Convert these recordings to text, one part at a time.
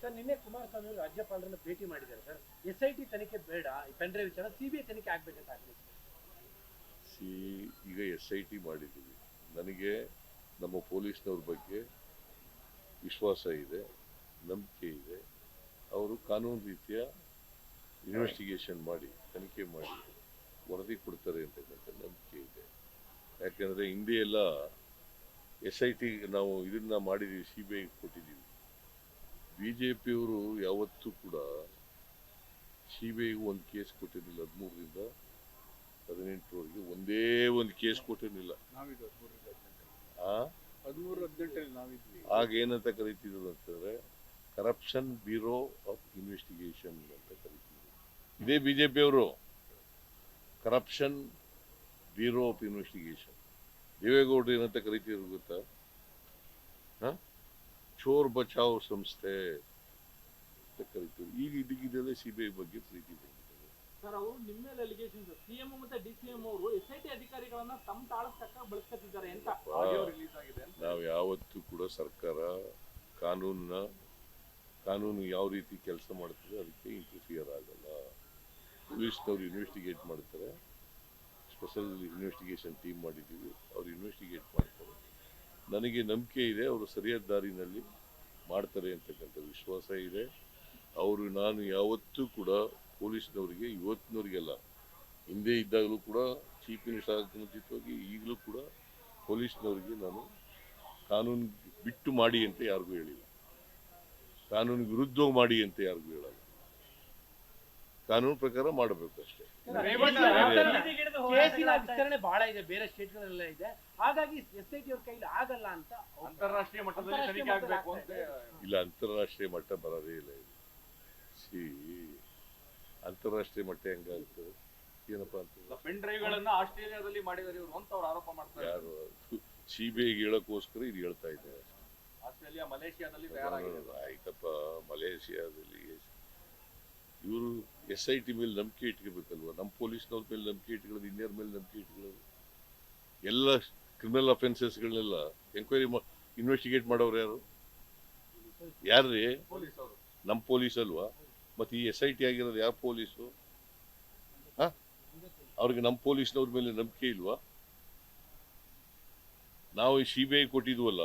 Sir ನಿನ್ನೆ ಕುಮಾರಸ್ವಾಮಿ ಅವರು ರಾಜ್ಯಪಾಲರನ್ನು ಭೇಟಿ ಮಾಡಿದ್ದಾರೆ ಸರ್. SIT ತನಿಖೆ ಬೇಡ, ಪೆನ್ಡ್ರೈವ್ ವಿಚಾರ CBI ತನಿಖೆ ಆಗ್ಬೇಕಂತ ಆಗ್ರಹಿಸಿದ್ದಾರೆ. ಈಗ SIT ಮಾಡಿದ್ದೀವಿ. ನನಗೆ ನಮ್ಮ ಪೊಲೀಸ್ನವ್ರ ಬಗ್ಗೆ ವಿಶ್ವಾಸ ಇದೆ, ನಂಬಿಕೆ ಇದೆ. ಅವರು ಕಾನೂನು ರೀತಿಯ ಇನ್ವೆಸ್ಟಿಗೇಷನ್ ಮಾಡಿ ತನಿಖೆ ಮಾಡಿ ವರದಿ ಕೊಡ್ತಾರೆ ಅಂತಕ್ಕಂಥ ನಂಬಿಕೆ ಇದೆ. ಯಾಕೆಂದರೆ ಹಿಂದೆ ಎಲ್ಲ SIT ನಾವು ಇದನ್ನ ಮಾಡಿದ್ದೀವಿ, CBI ಕೊಟ್ಟಿದ್ದೀವಿ. BJPಯವರು ಯಾವತ್ತೂ ಕೂಡ CBIಗೂ ಒಂದು ಕೇಸ್ ಕೊಟ್ಟಿರಲಿಲ್ಲ. 13ರಿಂದ 18ರವರೆಗೆ ಒಂದೇ ಒಂದು ಕೇಸ್ ಕೊಟ್ಟಿರಲಿಲ್ಲ. ಆಗ ಏನಂತ ಕರಿತಿದ್ರು ಅಂತಂದ್ರೆ ಕರಪ್ಷನ್ ಬ್ಯೂರೋ ಆಫ್ ಇನ್ವೆಸ್ಟಿಗೇಷನ್ ಅಂತ ಕರಿತಿದ್ರು. ಇದೇ BJPಯವರು ಕರಪ್ಷನ್ ಬ್ಯೂರೋ ಆಫ್ ಇನ್ವೆಸ್ಟಿಗೇಷನ್. ದೇವೇಗೌಡರು ಏನಂತ ಕರಿತಿದ್ರು ಗೊತ್ತಾ? ಚೋರ್ ಬಚಾವ್ ಸಂಸ್ಥೆ ಅಂತ ಕರಿತಿದ್ರು. ಈಗ ಇದಕ್ಕಿದ್ದಲ್ಲೇ CBI ಬಗ್ಗೆ ಪ್ರೀತಿ ಬಂದಿದೆ. ಸರ್, ಅವರು ನಿಮ್ಮ ಮೇಲೆ ಅಲಿಗೇಷನ್ಸ್, CM ಮತ್ತೆ DCM ಅವರು SIT ಅಧಿಕಾರಿಗಳನ್ನ ತಮ್ಮ ತಾಳಕ್ಕೆ ತಕ್ಕ ಬಳಸ್ಕೊತಿದ್ದಾರೆ ಅಂತ ಆಡಿಯೋ ರಿಲೀಸ್ ಆಗಿದೆ. ನಾವು ಯಾವತ್ತೂ ಕೂಡ ಸರ್ಕಾರ ಕಾನೂನು ಯಾವ ರೀತಿ ಕೆಲಸ ಮಾಡ್ತದೆ ಅದಕ್ಕೆ ಇಂಟರ್ಫಿಯರ್ ಆಗಲ್ಲ. ಪೊಲೀಸ್ನವ್ರು ಇನ್ವೆಸ್ಟಿಗೇಟ್ ಮಾಡ್ತಾರೆ, ಸ್ಪೆಷಲ್ ಇನ್ವೆಸ್ಟಿಗೇಷನ್ ಟೀಮ್ ಮಾಡಿದ್ದೀವಿ, ಅವ್ರು ಇನ್ವೆಸ್ಟಿಗೇಟ್ ಮಾಡ್ತಾರೆ. ನನಗೆ ನಂಬಿಕೆ ಇದೆ ಅವರು ಸರಿಯಾದ ದಾರಿನಲ್ಲಿ ಮಾಡ್ತಾರೆ ಅಂತಕ್ಕಂಥ ವಿಶ್ವಾಸ ಇದೆ. ನಾನು ಯಾವತ್ತೂ ಕೂಡ ಪೊಲೀಸ್ನವರಿಗೆ, ಇವತ್ತಿನವರಿಗೆಲ್ಲ, ಹಿಂದೆ ಇದ್ದಾಗಲೂ ಕೂಡ ಚೀಫ್ ಮಿನಿಸ್ಟರ್ ಆಗಕ್ಕೆ ಮುಂಚಿತವಾಗಿ ಈಗಲೂ ಕೂಡ ಪೊಲೀಸ್ನವರಿಗೆ ನಾನು ಕಾನೂನು ಬಿಟ್ಟು ಮಾಡಿ ಅಂತ ಯಾರಿಗೂ ಹೇಳಿಲ್ಲ, ಕಾನೂನು ವಿರುದ್ಧವಾಗಿ ಮಾಡಿ ಅಂತ ಯಾರಿಗೂ ಹೇಳಲ್ಲ. ಕಾನೂನು ಪ್ರಕಾರ ಮಾಡಬೇಕು ಅಷ್ಟೇ. ಕೇಸಿನ ವಿಸ್ತರಣೆ ಬಹಳ ಇದೆ, ಬೇರೆ ಸ್ಟೇಟ್ಗಳೆಲ್ಲ ಇದೆ. ಹಾಗಾಗಿ SIT ಅವ್ರ ಕೈಲಿ ಆಗಲ್ಲ ಅಂತ ಅಂತಾರಾಷ್ಟ್ರೀಯ ಮಟ್ಟದಲ್ಲಿ ತನಿಖೆ ಆಗಬೇಕು ಅಂತ. ಇಲ್ಲ, ಅಂತಾರಾಷ್ಟ್ರೀಯ ಮಟ್ಟ ಬರೋದೇ ಇಲ್ಲ ಇದು. ಅಂತಾರಾಷ್ಟ್ರೀಯ ಮಟ್ಟ ಹೆಂಗಾಗ್ತದೆ? ಏನಪ್ಪಾ ಅಂತ ಪೆನ್ ಡ್ರೈವ್ಗಳನ್ನ ಆಸ್ಟ್ರೇಲಿಯಾದಲ್ಲಿ ಮಾಡಿದ್ದಾರೆ ಇವರು ಅಂತ ಅವ್ರು ಆರೋಪ ಮಾಡ್ತಾರೆ. ಯಾರು CBIಗೆ ಹೇಳಕ್ಕೋಸ್ಕರ ಇದು ಹೇಳ್ತಾ ಇದ್ದಾರೆ. ಆಸ್ಟ್ರೇಲಿಯಾ, ಮಲೇಷಿಯಾದಲ್ಲಿ ತಯಾರಾಗಿದೆ. ಆಯ್ತಪ್ಪ, ಮಲೇಷಿಯಾದಲ್ಲಿ ಇವರು SIT ಮೇಲೆ ನಂಬಿಕೆ ಇಟ್ಕೋಬೇಕಲ್ವ? ನಮ್ಮ ಪೊಲೀಸ್ನವ್ರ ಮೇಲೆ ನಂಬಿಕೆ ಇಟ್ಕೊಳ್ಳೋದು, ಇನ್ಯಾರ ಮೇಲೆ ನಂಬಿಕೆ ಇಟ್ಕೊಳ್ಳೋದು? ಎಲ್ಲ ಕ್ರಿಮಿನಲ್ ಅಫೆನ್ಸಸ್ಗಳನ್ನೆಲ್ಲ ಎಂಕ್ವೈರಿ ಇನ್ವೆಸ್ಟಿಗೇಟ್ ಮಾಡೋರು ಯಾರ್ರೀ? ನಮ್ಮ ಪೊಲೀಸ್ ಅಲ್ವಾ? ಮತ್ತೆ ಈ SIT ಆಗಿರೋದು ಯಾವ ಪೊಲೀಸು? ಅವ್ರಿಗೆ ನಮ್ಮ ಪೊಲೀಸ್ನವ್ರ ಮೇಲೆ ನಂಬಿಕೆ ಇಲ್ವಾ? ನಾವು ಈ CBI ಕೊಟ್ಟಿದ್ವಲ್ಲ,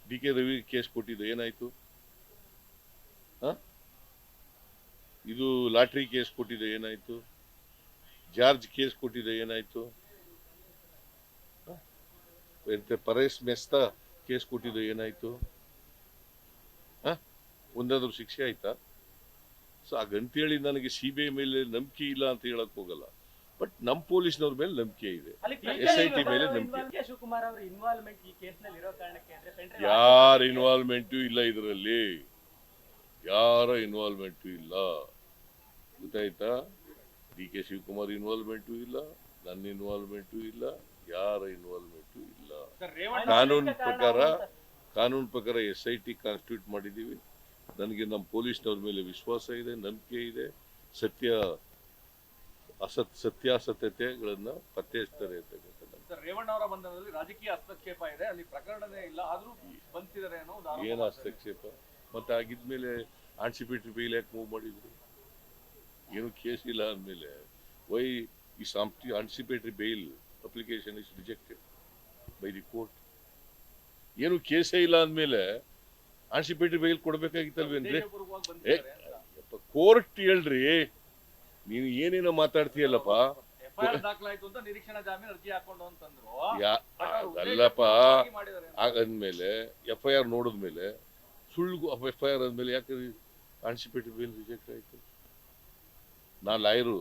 DK ರವಿ ಕೇಸ್ ಕೊಟ್ಟಿದ್ದು ಏನಾಯ್ತು? ಇದು ಲಾಟ್ರಿ ಕೇಸ್ ಕೊಟ್ಟಿದೆ ಏನಾಯ್ತು? ಜಾರ್ಜ್ ಕೇಸ್ ಕೊಟ್ಟಿದೆ ಏನಾಯ್ತು? ಪರೇಶ್ ಮೆಸ್ತಾ ಕೇಸ್ ಕೊಟ್ಟಿದೆ ಏನಾಯ್ತು? ಒಂದಾದ್ರೂ ಶಿಕ್ಷೆ ಆಯ್ತಾ? ಸೊ ಹಾಗಂತೇಳಿ ನನಗೆ CBI ಮೇಲೆ ನಂಬಿಕೆ ಇಲ್ಲ ಅಂತ ಹೇಳಕ್ ಹೋಗಲ್ಲ. ಬಟ್ ನಮ್ಮ ಪೊಲೀಸ್ನವ್ರ ಮೇಲೆ ನಂಬಿಕೆ ಇದೆ, SIT ಮೇಲೆ ನಂಬಿಕೆ. ಶಿವಕುಮಾರ್ ಅವರ ಇನ್ವಾಲ್ವ್ಮೆಂಟ್ ಈ ಕೇಸ್ನಲ್ಲಿ ಇರೋ ಕಾರಣಕ್ಕೆ ಯಾರ ಇನ್ವಾಲ್ವ್ಮೆಂಟು ಇಲ್ಲ ಇದರಲ್ಲಿ, ಯಾರ ಇನ್ವಾಲ್ವ್ಮೆಂಟು ಇಲ್ಲ. ಗೊತ್ತಾಯ್ತಾ? DK ಶಿವಕುಮಾರ್ ಇನ್ವಾಲ್ವ್ಮೆಂಟು ಇಲ್ಲ, ನನ್ನ ಇನ್ವಾಲ್ವ್ಮೆಂಟು ಇಲ್ಲ, ಯಾರ ಇನ್ವಾಲ್ವ್ಮೆಂಟು ಇಲ್ಲ. ಕಾನೂನು ಪ್ರಕಾರ SIT ಕಾನ್ಸ್ಟಿಟ್ಯೂಟ್ ಮಾಡಿದ್ದೀವಿ. ನನಗೆ ನಮ್ಮ ಪೊಲೀಸ್ನವ್ರ ಮೇಲೆ ವಿಶ್ವಾಸ ಇದೆ, ನಂಬಿಕೆ ಇದೆ. ಸತ್ಯಾಸತ್ಯತೆಗಳನ್ನ ಪತ್ತೆ ಹಚ್ತಾರೆ ಅಂತಕ್ಕಂಥ. ರೇವಣ್ಣ ಅವರ ಬಂಧನದಲ್ಲಿ ರಾಜಕೀಯ ಹಸ್ತಕ್ಷೇಪ ಇದೆ, ಅಲ್ಲಿ ಪ್ರಕರಣನೇ ಇಲ್ಲ, ಆದ್ರೂ ಬಂಧಿಸಿದ್ದಾರೆ ಅನ್ನೋದು. ಏನು ಹಸ್ತಕ್ಷೇಪ? ಮತ್ತೆ ಆಗಿದ್ಮೇಲೆ ಆನ್ಸಿಪೇಟರಿ ಬೇಲ್ ಯಾಕೆ ಮೂವ್ ಮಾಡಿದ್ರು? ಏನು ಕೇಸ್ ಇಲ್ಲ ಅಂದಮೇಲೆ ವೈ ಈ anticipatory bail application is rejected by the court? ಏನು ಕೇಸೇ ಇಲ್ಲ ಅಂದಮೇಲೆ ಆನ್ಸಿಪೇಟರಿ ಬೇಲ್ ಕೊಡ್ಬೇಕಾಗಿತ್ತಲ್ವೇನ್ರಿ? ಕೋರ್ಟ್ ಹೇಳ್ರಿ, ನೀನು ಏನೇನೋ ಮಾತಾಡ್ತೀಯಲ್ಲಪ್ಪ. ಅಲ್ಲಪ್ಪ, ಆಗಂದ್ಮೇಲೆ FIR ನೋಡಿದ್ಮೇಲೆ ಸುಳ್ಳು FIR ಆದ್ಮೇಲೆ ಯಾಕೆ ಆನ್ಸಿಪೇಟರಿ ಬೇಲ್ ರಿಜೆಕ್ಟ್ ಆಯ್ತು? ನಾ ಲಾಯರು,